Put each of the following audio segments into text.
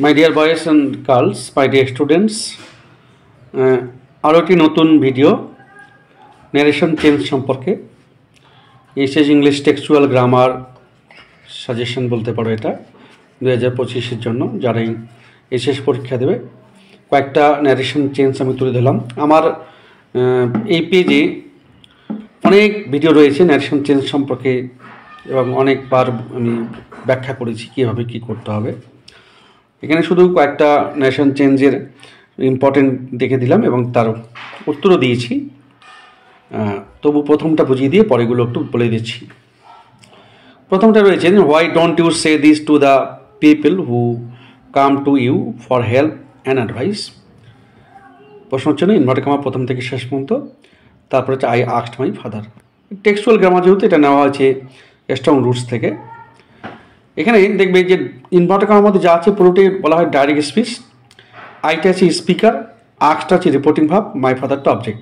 My dear boys and girls, my dear students, আরও একটি নতুন ভিডিও ন্যারেশন চেঞ্জ সম্পর্কে। SS English textual grammar suggestion বলতে পারো এটা 2025-এর জন্য যারা এসএস পরীক্ষা দেবে। কয়েকটা ন্যারেশন চেঞ্জ আমি তুলে ধরলাম। আমার এই পেজে অনেক ভিডিও রয়েছে ন্যারেশন চেঞ্জ সম্পর্কে এবং অনেকবার আমি ব্যাখ্যা করেছি কীভাবে কী করতে হবে। এখানে শুধু কয়েকটা ন্যারেশন চেঞ্জের ইম্পর্টেন্ট দেখে দিলাম এবং তার উত্তরও দিয়েছি। তবু প্রথমটা বুঝিয়ে দিয়ে পরেগুলো একটু বলে দিচ্ছি। প্রথমটা রয়েছে, why don't you say this to the people who come to you for help and advice. প্রশ্ন হচ্ছে না ইনভার্টেড কমা প্রথম থেকে শেষ পর্যন্ত, তারপরে হচ্ছে I asked my father. Textual grammar যেহেতু এটা নেওয়া হয়েছে স্ট্রং রুটস থেকে। এখানে দেখবে যে ইনভার্টেড কমার মধ্যে যা আছে পুরোটাই বলা হয় ডাইরেক্ট স্পিচ। আইটা আছে স্পিকার, আস্কটা আছে রিপোর্টিং ভাব, মাই ফাদারটা অবজেক্ট।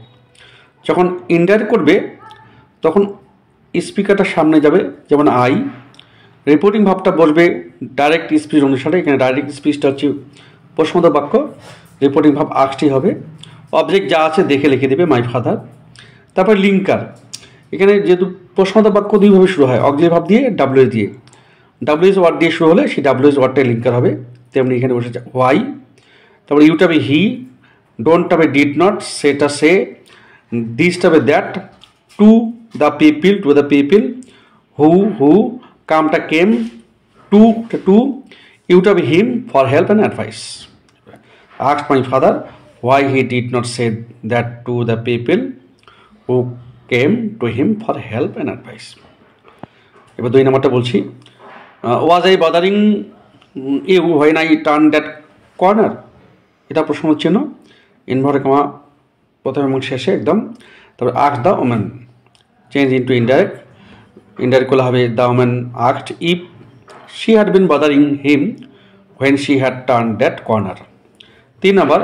যখন ইনডাইরেক্ট করবে তখন স্পিকারটা সামনে যাবে, যেমন আই। রিপোর্টিং ভাবটা বসবে ডাইরেক্ট স্পিচ অনুসারে। এখানে ডাইরেক্ট স্পিচটা হচ্ছে প্রশ্নবোধক বাক্য, রিপোর্টিং ভাব আস্কটি হবে। অবজেক্ট যা আছে দেখে লিখে দেবে মাই ফাদার। তারপর লিঙ্কার, এখানে যেহেতু প্রশ্নবোধক বাক্য দুইভাবে শুরু হয়, অক্সিলারি ভাব দিয়ে ডাব্লিউএস দিয়ে। ডাব্লিউএস ওয়ার্ড দিয়ে শুরু হলে সেই ডাব্লিউএস ওয়ার্ডটাই লিঙ্কার হবে। তেমনি এখানে বসেছে হোয়াই, তারপরে ইউটা হবে হি, ডোন্টটা হবে ডিড নট, সেটা সে, দিসটা হবে দ্যাট, টু দ্য পিপিল, হু কামটা কেম, টু ইউটা হবে him for help and advice. Asked my father why he did not say that to the people who came to him for help and advice. এবার 2 নম্বরটা বলছি, was I bothering you when I turned that corner? এটা প্রশ্ন হচ্ছে না, inverted comma প্রথমে এবং শেষে একদম। তারপর ask the woman, change into indirect করলে হবে the woman asked if she had been bothering him when she had turned that corner. 3 number,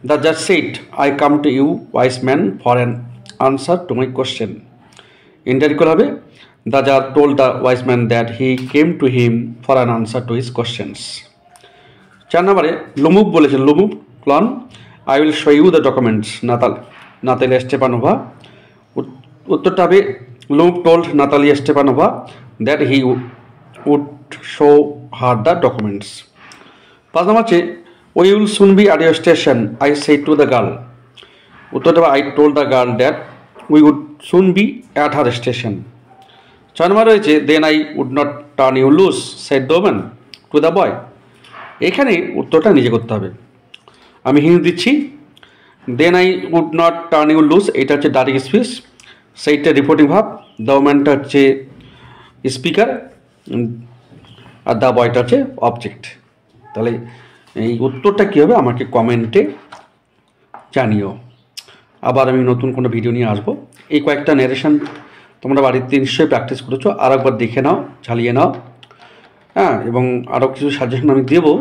the judge said, I come to you, wise man, for an answer to my question. Indirect করলে হবে the judge told the wise man that he came to him for an answer to his questions. 4 নম্বরে Lumov বলেছেন, Lumov ক্লন, I will show you the documents. Natalia Stepanova. উত্তরটা হবে Lumov told Natalia Stepanova that he would show her the documents. 5 নম্বর হচ্ছে we will soon be at your station, I said to the girl. উত্তরটা হবে I told the girl that we would soon be at her station. 6 নম্বর রয়েছে then I would not turn you loose, said the woman to the boy. এখানে উত্তরটা নিজে করতে হবে। আমি hint দিচ্ছি, then I would not turn you loose এটা হচ্ছে ডাইরেক্ট স্পিচ, সেইটা রিপোর্টিং ভাব, দ্য ওম্যানটা হচ্ছে স্পিকার আর দ্য বয়টা হচ্ছে অবজেক্ট। তাহলে এই উত্তরটা কী হবে আমাকে কমেন্টে জানিও। আবার আমি নতুন কোনো ভিডিও নিয়ে আসবো। এই কয়েকটা ন্যারেশন তোমরা বাড়িতে নিশ্চয়ই প্র্যাকটিস করেছো, আর একবার দেখে নাও, ঝালিয়ে নাও। হ্যাঁ, এবং আরও কিছু সাজেশন আমি দেবো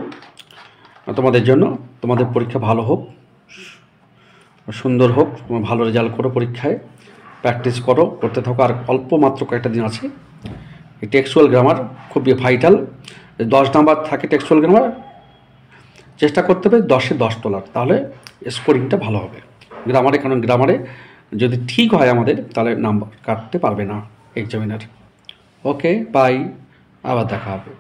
তোমাদের জন্য। তোমাদের পরীক্ষা ভালো হোক, সুন্দর হোক, ভালো রেজাল্ট করো পরীক্ষায়। প্র্যাকটিস করতে থাকো। আর অল্প মাত্র কয়েকটা দিন আছে। এই টেক্সচুয়াল গ্রামার খুবই ভাইটাল। 10 নাম্বার থাকে টেক্সচুয়াল গ্রামার, চেষ্টা করতে হবে 10-এ 10 তোলার, তাহলে স্কোরিংটা ভালো হবে গ্রামারে। কারণ গ্রামারে যদি ঠিক হয় আমাদের, তাহলে নাম্বার কাটতে পারবে না এক্সামিনার। ওকে, বাই, আবার দেখা হবে।